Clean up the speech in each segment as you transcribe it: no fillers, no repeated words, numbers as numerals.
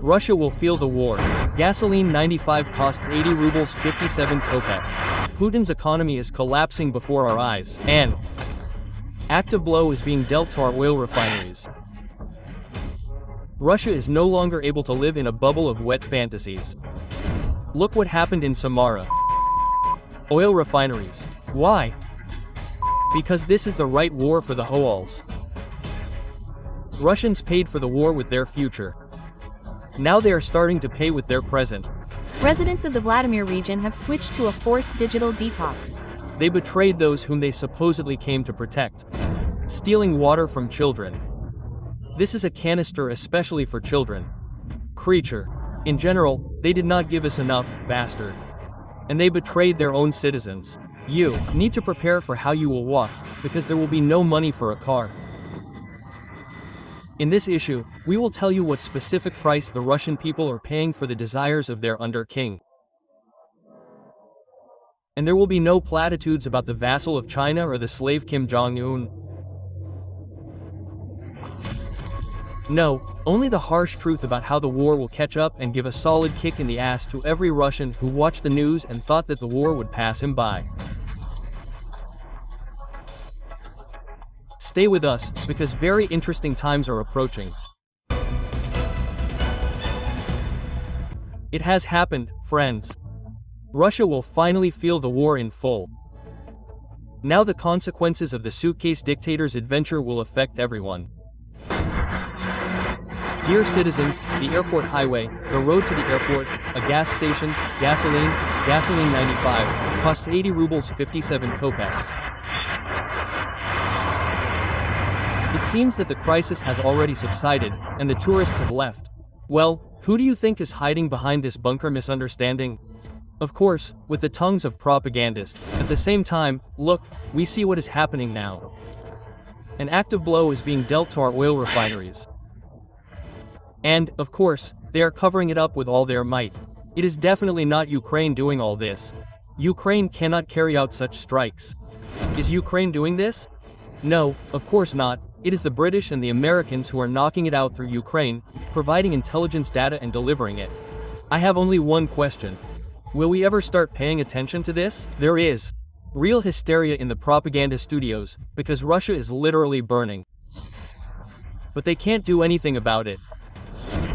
Russia will feel the war. Gasoline 95 costs 80 rubles 57 kopecks. Putin's economy is collapsing before our eyes. An active blow is being dealt to our oil refineries. Russia is no longer able to live in a bubble of wet fantasies. Look what happened in Samara. Oil refineries. Why? Because this is the right war for the Hoals. Russians paid for the war with their future. Now they are starting to pay with their present. Residents of the Vladimir region have switched to a forced digital detox. They betrayed those whom they supposedly came to protect. Stealing water from children. This is a canister especially for children. Creature. In general, they did not give us enough, bastard. And they betrayed their own citizens. You need to prepare for how you will walk, because there will be no money for a car. In this issue, we will tell you what specific price the Russian people are paying for the desires of their under-king. And there will be no platitudes about the vassal of China or the slave Kim Jong Un. No, only the harsh truth about how the war will catch up and give a solid kick in the ass to every Russian who watched the news and thought that the war would pass him by. Stay with us, because very interesting times are approaching. It has happened, friends. Russia will finally feel the war in full. Now the consequences of the suitcase dictator's adventure will affect everyone. Dear citizens, the airport highway, the road to the airport, a gas station, gasoline 95, costs 80 rubles 57 kopecks. It seems that the crisis has already subsided, and the tourists have left. Well, who do you think is hiding behind this bunker misunderstanding? Of course, with the tongues of propagandists. At the same time, look, we see what is happening now. An active blow is being dealt to our oil refineries. And, of course, they are covering it up with all their might. It is definitely not Ukraine doing all this. Ukraine cannot carry out such strikes. Is Ukraine doing this? No, of course not. It is the British and the Americans who are knocking it out through Ukraine, providing intelligence data and delivering it. I have only one question. Will we ever start paying attention to this? There is real hysteria in the propaganda studios, because Russia is literally burning. But they can't do anything about it.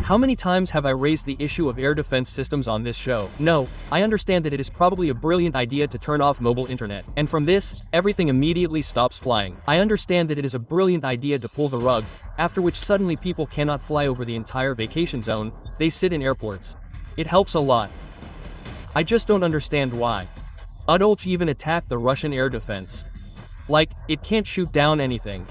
How many times have I raised the issue of air defense systems on this show? No, I understand that it is probably a brilliant idea to turn off mobile internet, and from this, everything immediately stops flying. I understand that it is a brilliant idea to pull the rug, after which suddenly people cannot fly over the entire vacation zone, they sit in airports. It helps a lot. I just don't understand why. Adults even attack the Russian air defense. Like, it can't shoot down anything.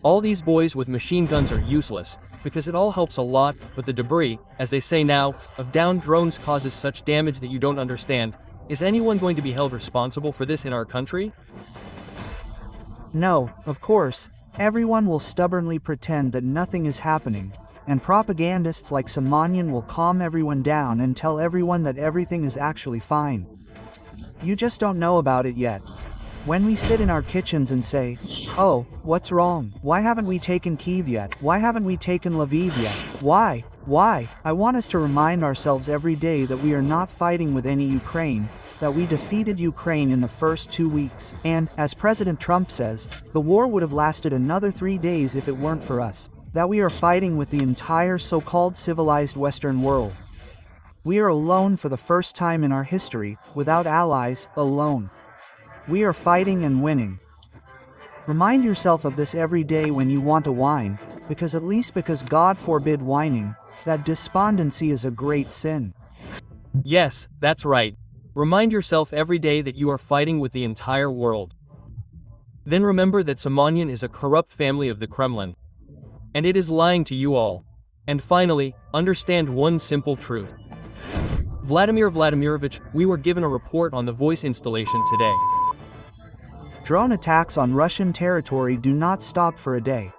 All these boys with machine guns are useless, because it all helps a lot, but the debris, as they say now, of downed drones causes such damage that you don't understand. Is anyone going to be held responsible for this in our country? No, of course, everyone will stubbornly pretend that nothing is happening, and propagandists like Simonyan will calm everyone down and tell everyone that everything is actually fine. You just don't know about it yet. When we sit in our kitchens and say, "Oh, what's wrong? Why haven't we taken Kyiv yet? Why haven't we taken Lviv yet? Why? Why?" I want us to remind ourselves every day that we are not fighting with any Ukraine, that we defeated Ukraine in the first 2 weeks, and, as President Trump says, the war would have lasted another 3 days if it weren't for us, that we are fighting with the entire so-called civilized Western world. We are alone for the first time in our history, without allies, alone. We are fighting and winning. Remind yourself of this every day when you want to whine, because at least because God forbid whining, that despondency is a great sin. Yes, that's right. Remind yourself every day that you are fighting with the entire world. Then remember that Simonyan is a corrupt family of the Kremlin. And it is lying to you all. And finally, understand one simple truth. Vladimir Vladimirovich, we were given a report on the voice installation today. Drone attacks on Russian territory do not stop for a day.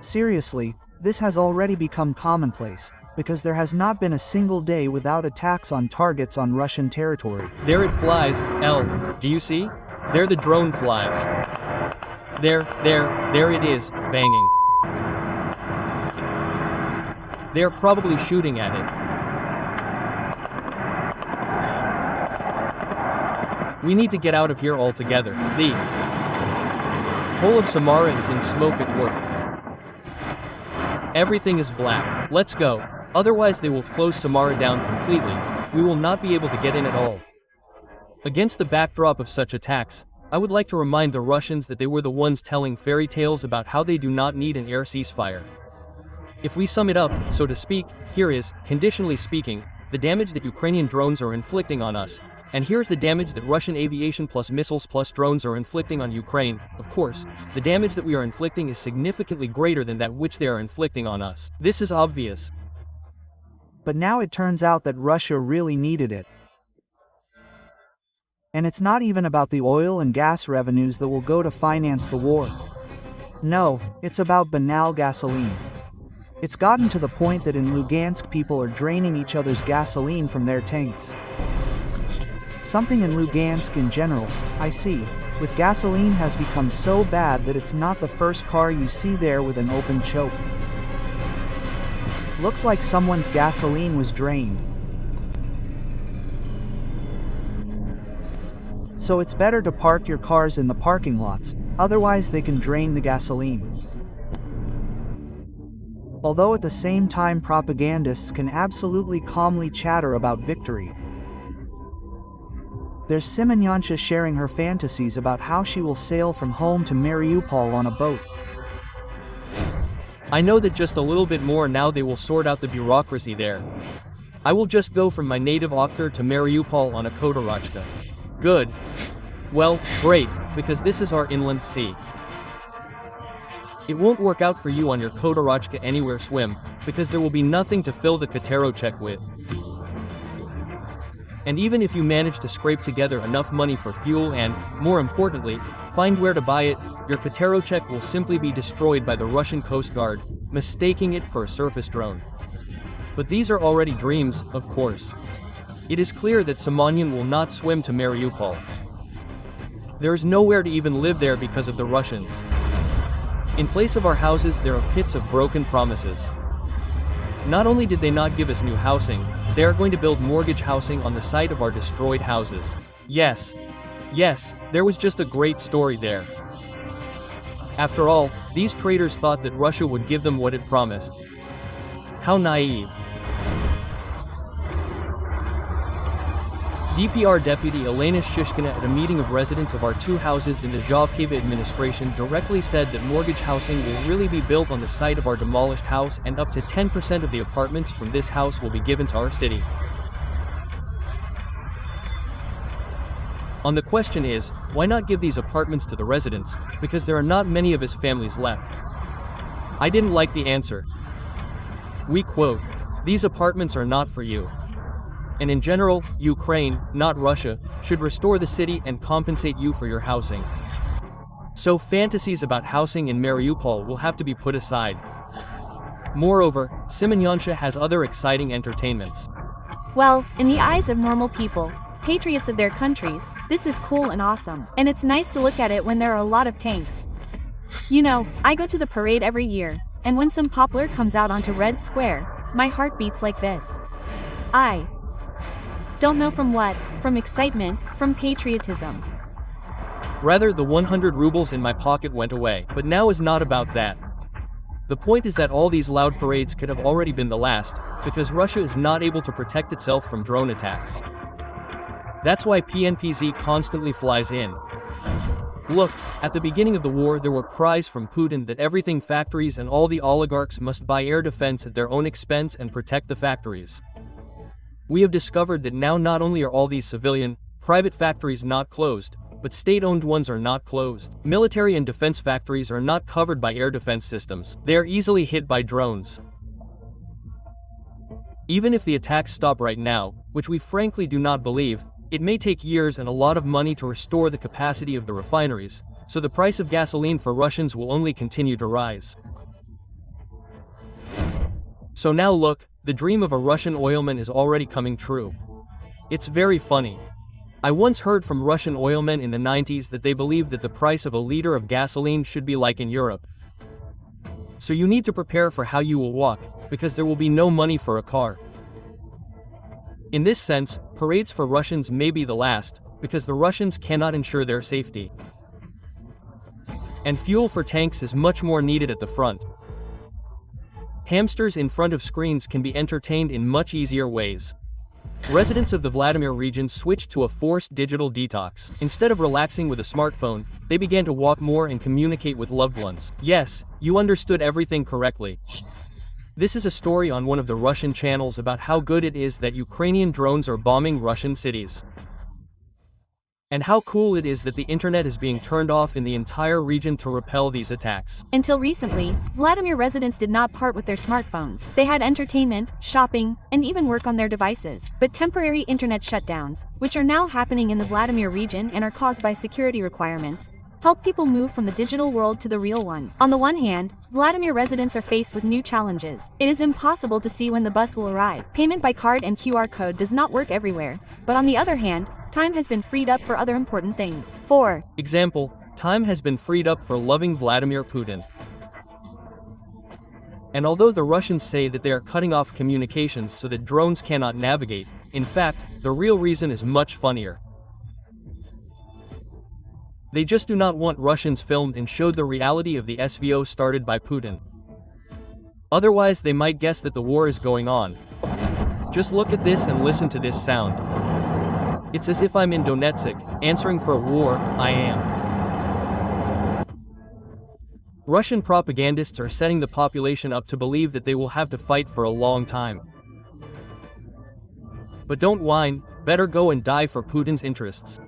Seriously, this has already become commonplace, because there has not been a single day without attacks on targets on Russian territory. There it flies, do you see? There the drone flies. There it is, banging. They are probably shooting at it. We need to get out of here altogether. The whole of Samara is in smoke at work. Everything is black. Let's go. Otherwise they will close Samara down completely. We will not be able to get in at all. Against the backdrop of such attacks, I would like to remind the Russians that they were the ones telling fairy tales about how they do not need an air ceasefire. If we sum it up, so to speak, here is, conditionally speaking, the damage that Ukrainian drones are inflicting on us, and here's the damage that Russian aviation plus missiles plus drones are inflicting on Ukraine. Of course, the damage that we are inflicting is significantly greater than that which they are inflicting on us. This is obvious. But now it turns out that Russia really needed it. And it's not even about the oil and gas revenues that will go to finance the war. No, it's about banal gasoline. It's gotten to the point that in Lugansk people are draining each other's gasoline from their tanks. Something in Lugansk in general, I see, with gasoline has become so bad that it's not the first car you see there with an open choke. Looks like someone's gasoline was drained. So it's better to park your cars in the parking lots, otherwise they can drain the gasoline. Although at the same time propagandists can absolutely calmly chatter about victory. There's Semyonansha sharing her fantasies about how she will sail from home to Mariupol on a boat. I know that just a little bit more now they will sort out the bureaucracy there. I will just go from my native Okhtar to Mariupol on a Kotorachka. Good. Well, great, because this is our inland sea. It won't work out for you on your Kotorachka anywhere swim, because there will be nothing to fill the Kotorachek with. And even if you manage to scrape together enough money for fuel and, more importantly, find where to buy it, your Kotorachek will simply be destroyed by the Russian Coast Guard, mistaking it for a surface drone. But these are already dreams, of course. It is clear that Semyon will not swim to Mariupol. There is nowhere to even live there because of the Russians. In place of our houses there are pits of broken promises. Not only did they not give us new housing, they are going to build mortgage housing on the site of our destroyed houses. Yes, there was just a great story there. After all, these traitors thought that Russia would give them what it promised. How naive. DPR Deputy Elena Shishkina at a meeting of residents of our two houses in the Zhovkeva administration directly said that mortgage housing will really be built on the site of our demolished house and up to 10% of the apartments from this house will be given to our city. On the question is, why not give these apartments to the residents, because there are not many of his families left. I didn't like the answer. We quote, "These apartments are not for you. And in general, Ukraine, not Russia, should restore the city and compensate you for your housing." So fantasies about housing in Mariupol will have to be put aside. Moreover, Semyonansha has other exciting entertainments. Well, in the eyes of normal people, patriots of their countries, this is cool and awesome, and it's nice to look at it when there are a lot of tanks. You know, I go to the parade every year, and when some poplar comes out onto Red Square, my heart beats like this. I don't know from what, from excitement, from patriotism. Rather, the 100 rubles in my pocket went away, but now is not about that. The point is that all these loud parades could have already been the last, because Russia is not able to protect itself from drone attacks. That's why PNPZ constantly flies in. Look, at the beginning of the war there were cries from Putin that everything factories and all the oligarchs must buy air defense at their own expense and protect the factories. We have discovered that now not only are all these civilian, private factories not closed, but state-owned ones are not closed. Military and defense factories are not covered by air defense systems. They are easily hit by drones. Even if the attacks stop right now, which we frankly do not believe, it may take years and a lot of money to restore the capacity of the refineries, so the price of gasoline for Russians will only continue to rise. So now look, the dream of a Russian oilman is already coming true. It's very funny. I once heard from Russian oilmen in the 90s that they believed that the price of a liter of gasoline should be like in Europe. So you need to prepare for how you will walk, because there will be no money for a car. In this sense, parades for Russians may be the last, because the Russians cannot ensure their safety. And fuel for tanks is much more needed at the front. Hamsters in front of screens can be entertained in much easier ways. Residents of the Vladimir region switched to a forced digital detox. Instead of relaxing with a smartphone, they began to walk more and communicate with loved ones. Yes, you understood everything correctly. This is a story on one of the Russian channels about how good it is that Ukrainian drones are bombing Russian cities. And how cool it is that the internet is being turned off in the entire region to repel these attacks. Until recently, Vladimir residents did not part with their smartphones. They had entertainment, shopping, and even work on their devices. But temporary internet shutdowns, which are now happening in the Vladimir region and are caused by security requirements, help people move from the digital world to the real one. On the one hand, Vladimir residents are faced with new challenges. It is impossible to see when the bus will arrive. Payment by card and QR code does not work everywhere. But on the other hand, time has been freed up for other important things. For example, time has been freed up for loving Vladimir Putin. And although the Russians say that they are cutting off communications so that drones cannot navigate, in fact, the real reason is much funnier. They just do not want Russians filmed and showed the reality of the SVO started by Putin. Otherwise they might guess that the war is going on. Just look at this and listen to this sound. It's as if I'm in Donetsk, answering for a war. I am. Russian propagandists are setting the population up to believe that they will have to fight for a long time. But don't whine, better go and die for Putin's interests.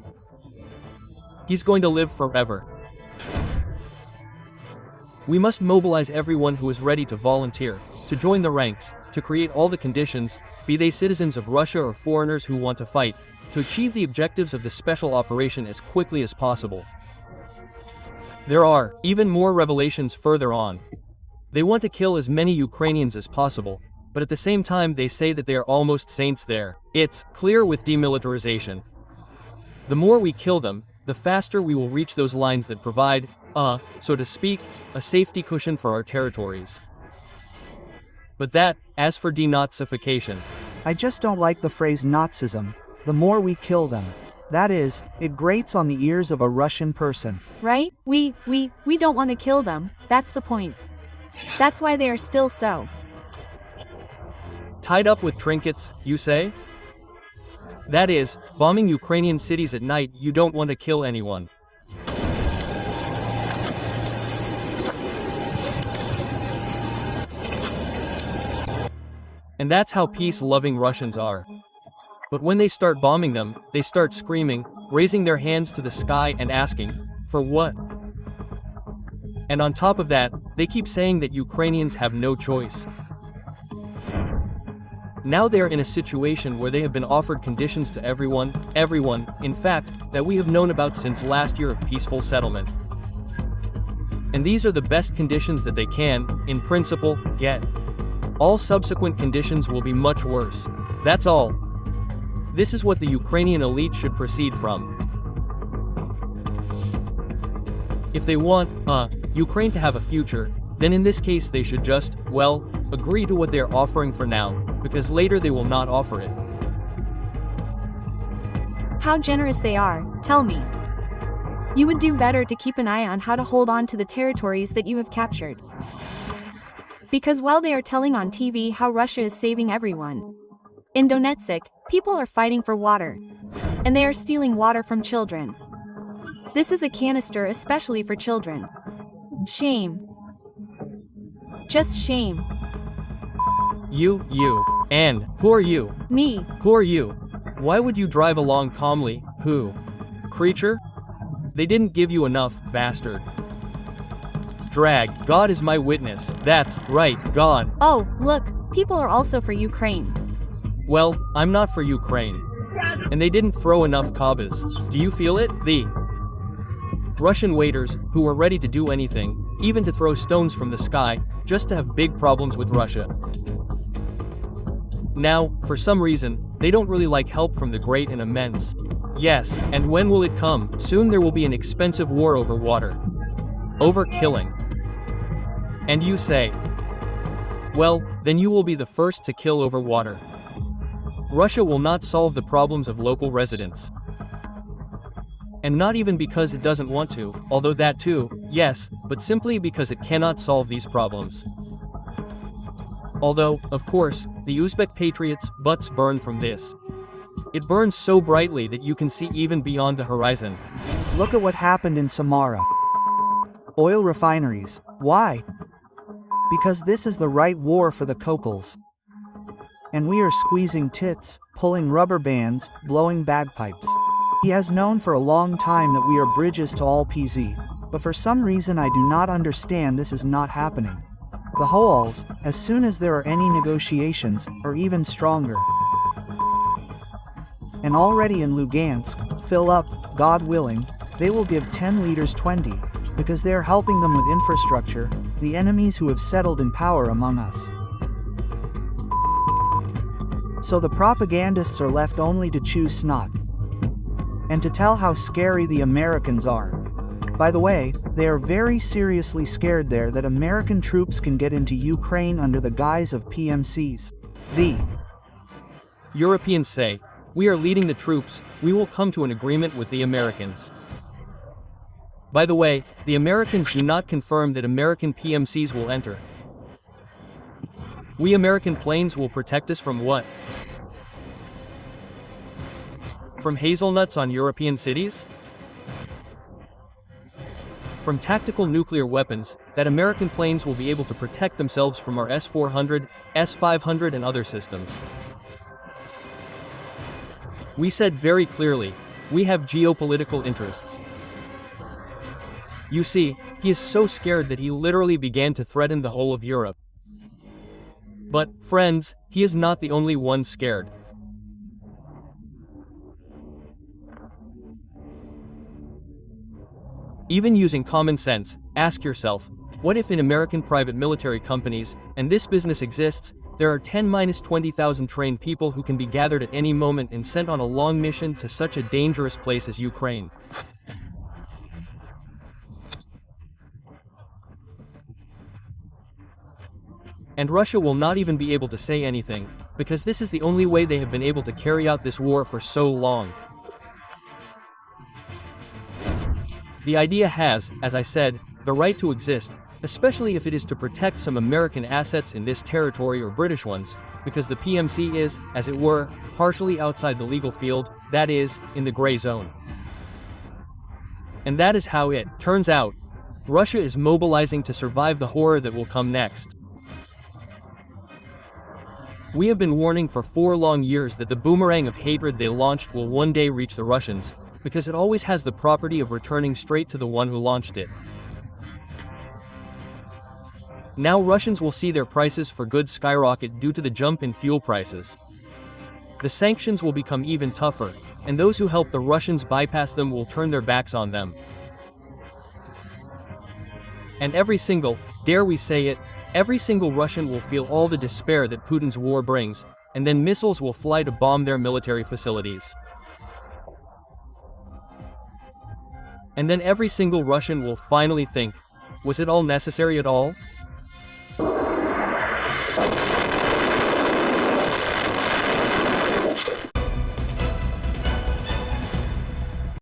He's going to live forever. We must mobilize everyone who is ready to volunteer, to join the ranks, to create all the conditions, be they citizens of Russia or foreigners who want to fight, to achieve the objectives of the special operation as quickly as possible. There are even more revelations further on. They want to kill as many Ukrainians as possible, but at the same time they say that they are almost saints there. It's clear with demilitarization. The more we kill them, the faster we will reach those lines that provide, so to speak, a safety cushion for our territories. But that, as for denazification, I just don't like the phrase Nazism. The more we kill them. That is, it grates on the ears of a Russian person. right? We don't want to kill them, that's the point. That's why they are still so tied up with trinkets, you say? That is, bombing Ukrainian cities at night. You don't want to kill anyone. And that's how peace-loving Russians are. But when they start bombing them, they start screaming, raising their hands to the sky and asking, for what? And on top of that, they keep saying that Ukrainians have no choice. Now they are in a situation where they have been offered conditions to everyone, in fact, that we have known about since last year of peaceful settlement. And these are the best conditions that they can, in principle, get. All subsequent conditions will be much worse. That's all. This is what the Ukrainian elite should proceed from. If they want, Ukraine to have a future, then in this case they should just, well, agree to what they are offering for now, because later they will not offer it. how generous they are, tell me. You would do better to keep an eye on how to hold on to the territories that you have captured. Because while they are telling on TV how Russia is saving everyone, in Donetsk, people are fighting for water. And they are stealing water from children. This is a canister especially for children. Shame. Just shame. You, and who are you? Me. Who are you? Why would you drive along calmly? Who? Creature? They didn't give you enough, bastard. Drag, God is my witness. That's right, God. Oh, look, people are also for Ukraine. Well, I'm not for Ukraine. And they didn't throw enough kabas. Do you feel it? The Russian waiters, who were ready to do anything, even to throw stones from the sky, just to have big problems with Russia. Now, for some reason, they don't really like help from the great and immense. Yes, and when will it come? Soon there will be an expensive war over water. Over killing. And you say, well, then you will be the first to kill over water. Russia will not solve the problems of local residents. And not even because it doesn't want to, although that too, yes, but simply because it cannot solve these problems. Although, of course, the Uzbek patriots' butts burn from this. It burns so brightly that you can see even beyond the horizon. Look at what happened in Samara. Oil refineries. Why? Because this is the right war for the Kokals. And we are squeezing tits, pulling rubber bands, blowing bagpipes. He has known for a long time that we are bridges to all PZ, but for some reason I do not understand this is not happening. The Hoals, as soon as there are any negotiations, are even stronger. And already in Lugansk, fill up, God willing, they will give 10 leaders 20, because they are helping them with infrastructure, the enemies who have settled in power among us. So the propagandists are left only to chew snot. And to tell how scary the Americans are. By the way, they are very seriously scared there that American troops can get into Ukraine under the guise of PMCs. The Europeans say, "We are leading the troops, we will come to an agreement with the Americans." By the way, the Americans do not confirm that American PMCs will enter. We American planes will protect us from what? From hazelnuts on European cities? From tactical nuclear weapons, that American planes will be able to protect themselves from our S-400, S-500 and other systems. We said very clearly, we have geopolitical interests. You see, he is so scared that he literally began to threaten the whole of Europe. But, friends, he is not the only one scared. Even using common sense, ask yourself, what if in American private military companies, and this business exists, there are 10-20,000 trained people who can be gathered at any moment and sent on a long mission to such a dangerous place as Ukraine? And Russia will not even be able to say anything, because this is the only way they have been able to carry out this war for so long. The idea has, as I said, the right to exist, especially if it is to protect some American assets in this territory or British ones, because the PMC is, as it were, partially outside the legal field, that is, in the gray zone. And that is how it turns out. Russia is mobilizing to survive the horror that will come next. We have been warning for 4 long years that the boomerang of hatred they launched will one day reach the Russians, because it always has the property of returning straight to the one who launched it. Now Russians will see their prices for goods skyrocket due to the jump in fuel prices. The sanctions will become even tougher, and those who help the Russians bypass them will turn their backs on them. And every single, dare we say it, every single Russian will feel all the despair that Putin's war brings, and then missiles will fly to bomb their military facilities. And then every single Russian will finally think, was it all necessary at all?